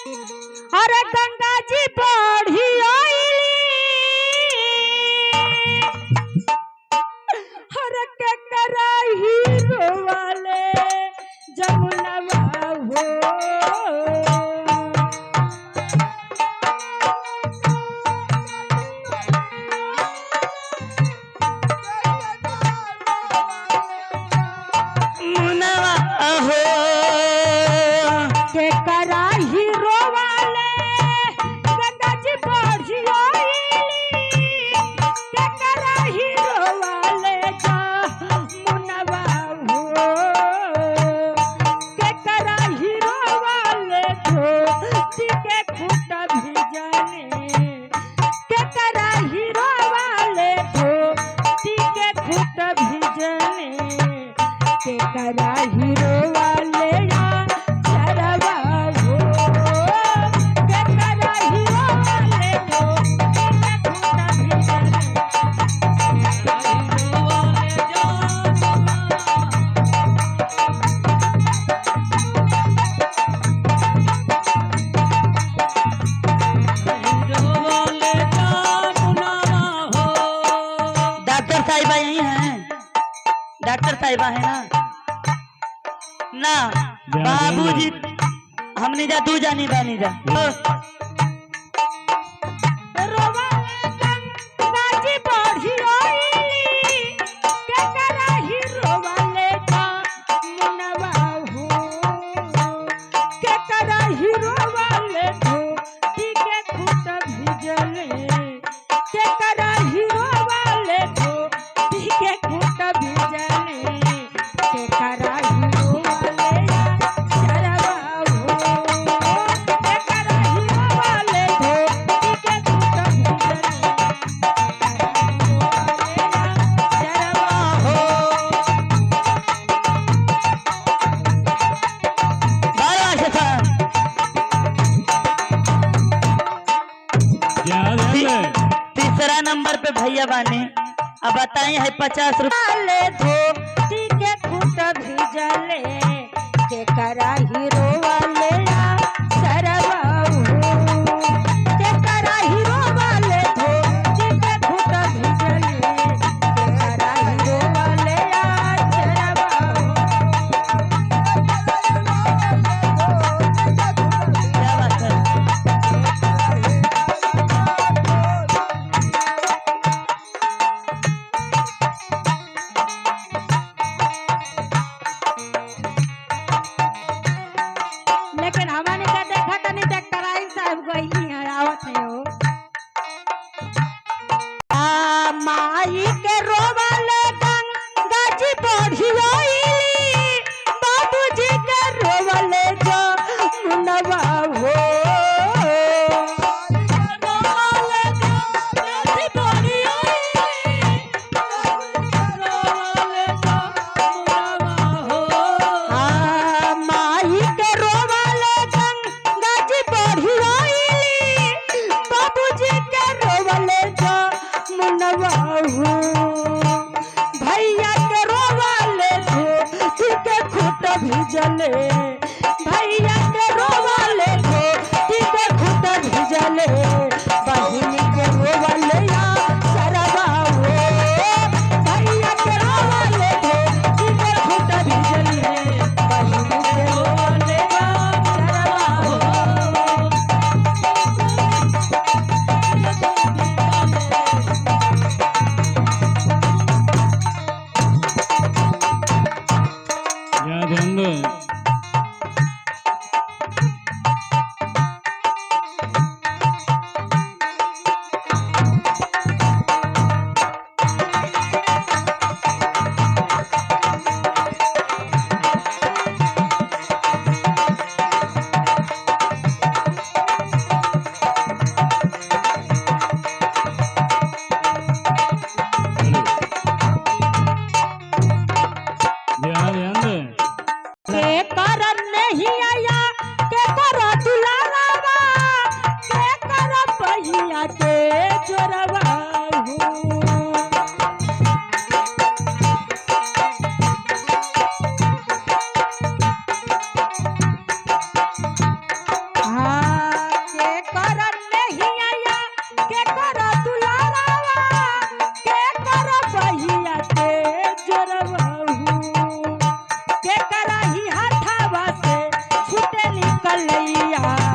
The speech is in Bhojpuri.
अरे गंगा जी बढ़ी आईली हर के कराही रोवाले जमुनवा हो के कराही रोवाले गंगा जी बढ़ी आईली के कराही रोवाले जमुनवा हो के कराही रोवाले धोती के खूंट भिजने के कराही रोवाले धोती के खूंट भिजने के कराही रोवाले चरवा हो के कराही रोवाले धोती के खूंट भिजने डॉक्टर साहिबा यही हैं? डॉक्टर साहिबा है ना बाबूजी हमने जा तू जानी बानी जा रोवाले गंगा जी बढ़ी आईली के कराही रोवाले जमुनवा हो के कराही रोवाले धोती के खूंट भिजने के कराही रोवाले धोती के खूंट भिजने के कराही रोवाले चरवा हो के कराही रोवाले धोती के खूंट भिजने चरवा हो बारह से सात। तीसरा नंबर पे भैया बाने अब बताई है 50 रुपये ले धोती के खूंट भिजले के कराही रोवाले चरवा हो के कराही रोवाले धोती के खूंट भिजले के कराही रोवाले चरवा क्या बात है मैया